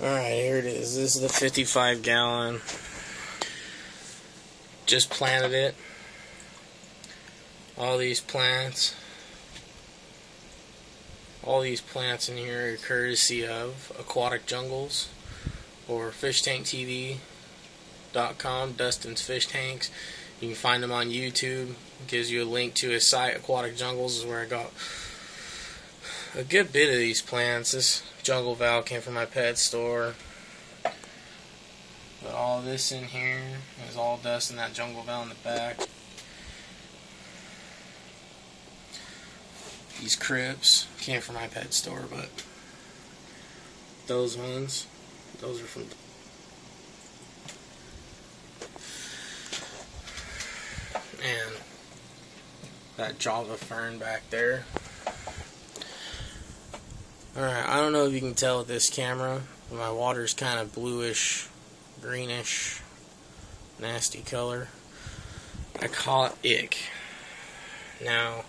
Alright, here it is. This is the 55 gallon. Just planted it. All these plants in here are courtesy of Aquatic Jungles or FishTankTV.com, Dustin's Fish Tanks. You can find him on YouTube. It gives you a link to his site. Aquatic Jungles is where I got a good bit of these plants. This jungle valve came from my pet store. But all this in here is all dust in that jungle valve in the back. These crypts came from my pet store, but those ones, those are from. And that Java fern back there. Alright, I don't know if you can tell with this camera, but my water's kind of bluish, greenish, nasty color. I call it ick. Now,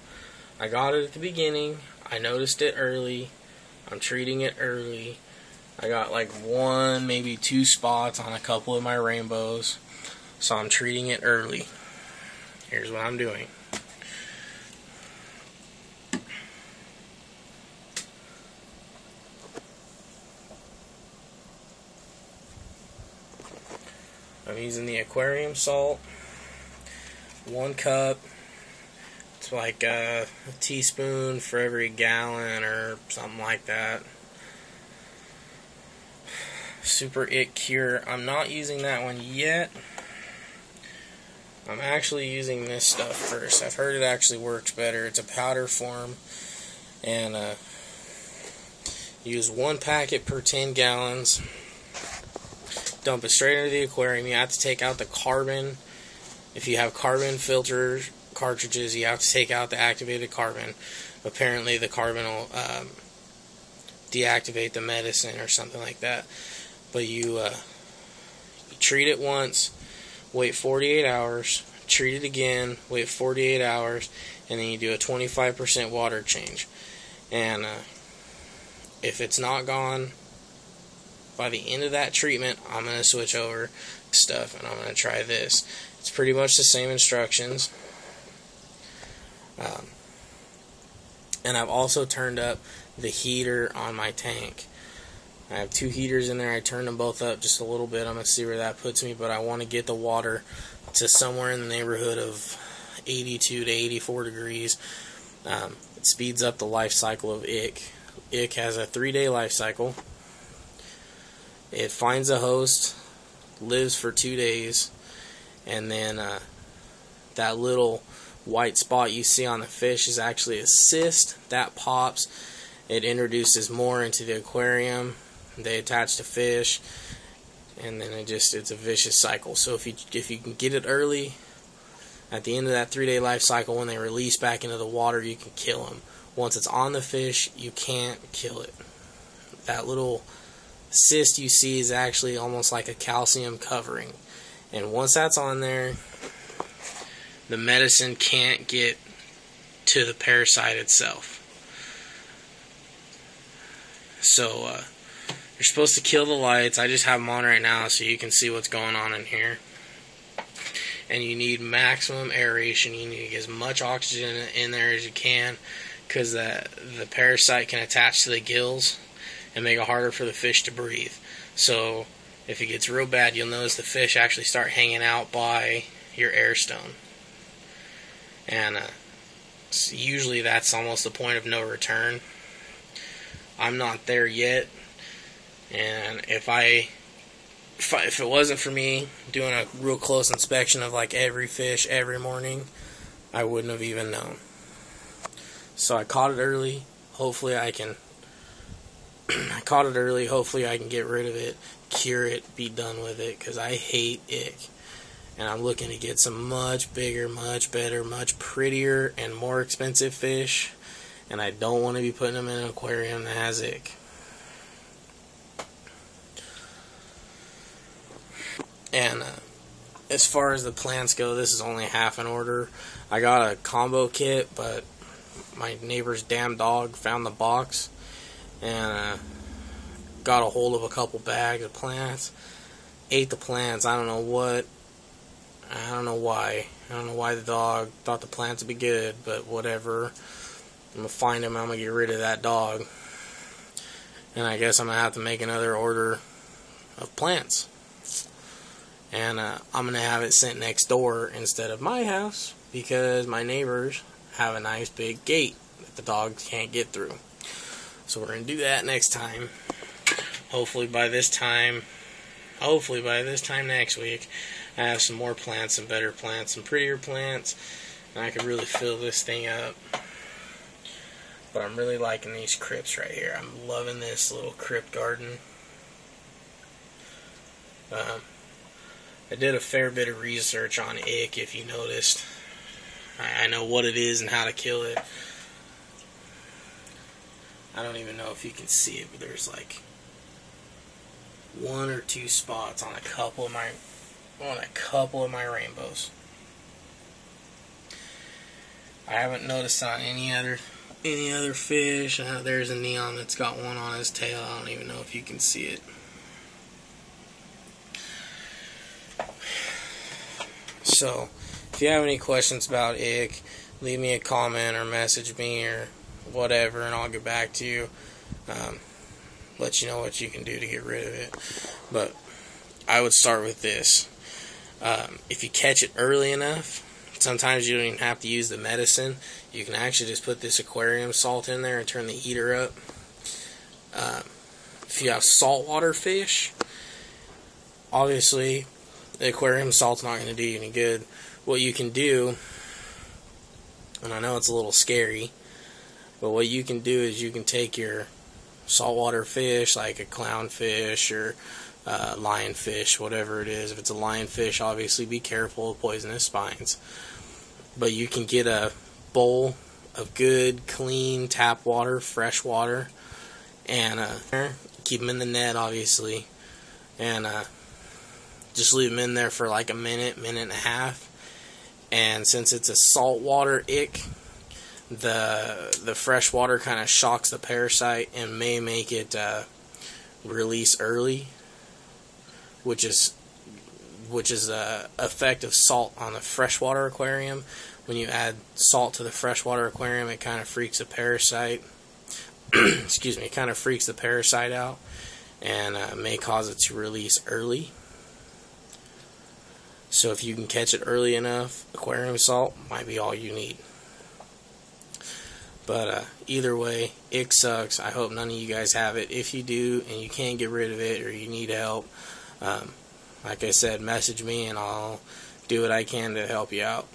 I got it at the beginning. I noticed it early. I'm treating it early. I got like 1, maybe 2 spots on a couple of my rainbows. So I'm treating it early. Here's what I'm doing. I'm using the aquarium salt. 1 cup. It's like a teaspoon for every gallon or something like that. Super Ick Cure. I'm not using that one yet. I'm actually using this stuff first. I've heard it actually works better. It's a powder form. And use 1 packet per 10 gallons. Dump it straight into the aquarium. You have to take out the carbon. If you have carbon filter cartridges, you have to take out the activated carbon. Apparently the carbon will deactivate the medicine or something like that. But you treat it once, wait 48 hours, treat it again, wait 48 hours, and then you do a 25% water change. And if it's not gone by the end of that treatment, I'm going to switch over stuff and I'm going to try this. It's pretty much the same instructions. And I've also turned up the heater on my tank. I have 2 heaters in there. I turned them both up just a little bit. I'm going to see where that puts me, but I want to get the water to somewhere in the neighborhood of 82 to 84 degrees. It speeds up the life cycle of ick. Ick has a 3-day life cycle. It finds a host, lives for 2 days, and then that little white spot you see on the fish is actually a cyst that pops. It introduces more into the aquarium. They attach to fish, and then it's a vicious cycle. So if you can get it early, at the end of that 3-day life cycle, when they release back into the water, you can kill them. Once it's on the fish, you can't kill it. That little cyst you see is actually almost like a calcium covering, and once that's on there, the medicine can't get to the parasite itself. So you're supposed to kill the lights. I just have them on right now so you can see what's going on in here. And you need maximum aeration. You need to get as much oxygen in there as you can, because the parasite can attach to the gills and make it harder for the fish to breathe. So if it gets real bad, you'll notice the fish actually start hanging out by your air stone. And usually that's almost the point of no return. I'm not there yet. And if it wasn't for me doing a real close inspection of like every fish every morning, I wouldn't have even known. So I caught it early. Hopefully I can get rid of it, cure it, be done with it, because I hate ick. And I'm looking to get some much bigger, much better, much prettier, and more expensive fish. And I don't want to be putting them in an aquarium that has ick. And as far as the plants go, this is only half an order. I got a combo kit, but my neighbor's damn dog found the box. And got a hold of a couple bags of plants, ate the plants. I don't know why. I don't know why the dog thought the plants would be good, but whatever. I'm going to find him. I'm going to get rid of that dog. And I guess I'm going to have to make another order of plants. And I'm going to have it sent next door instead of my house, because my neighbors have a nice big gate that the dog can't get through. So we're going to do that next time. Hopefully by this time next week, I have some more plants, some better plants, some prettier plants, and I can really fill this thing up. But I'm really liking these crypts right here. I'm loving this little crypt garden. I did a fair bit of research on ick, if you noticed. I know what it is and how to kill it. I don't even know if you can see it, but there's like 1 or 2 spots on a couple of my rainbows. I haven't noticed on any other fish. There's a neon that's got one on his tail. I don't even know if you can see it. So, if you have any questions about ick, leave me a comment or message me or whatever, and I'll get back to you. Let you know what you can do to get rid of it. But I would start with this. If you catch it early enough, sometimes you don't even have to use the medicine. You can actually just put this aquarium salt in there and turn the heater up. If you have saltwater fish, obviously the aquarium salt's not going to do you any good. What you can do, and I know it's a little scary, but what you can do is you can take your saltwater fish, like a clownfish or lionfish, whatever it is. If it's a lionfish, obviously be careful of poisonous spines. But you can get a bowl of good, clean tap water, fresh water, and keep them in the net, obviously, and just leave them in there for like a minute and a half. And since it's a saltwater ick, the fresh water kind of shocks the parasite and may make it release early, which is the effect of salt on the freshwater aquarium. When you add salt to the freshwater aquarium, it kind of freaks the parasite. Excuse me, it kind of freaks the parasite out and may cause it to release early. So if you can catch it early enough, aquarium salt might be all you need. But either way, ick sucks. I hope none of you guys have it. If you do and you can't get rid of it or you need help, like I said, message me and I'll do what I can to help you out.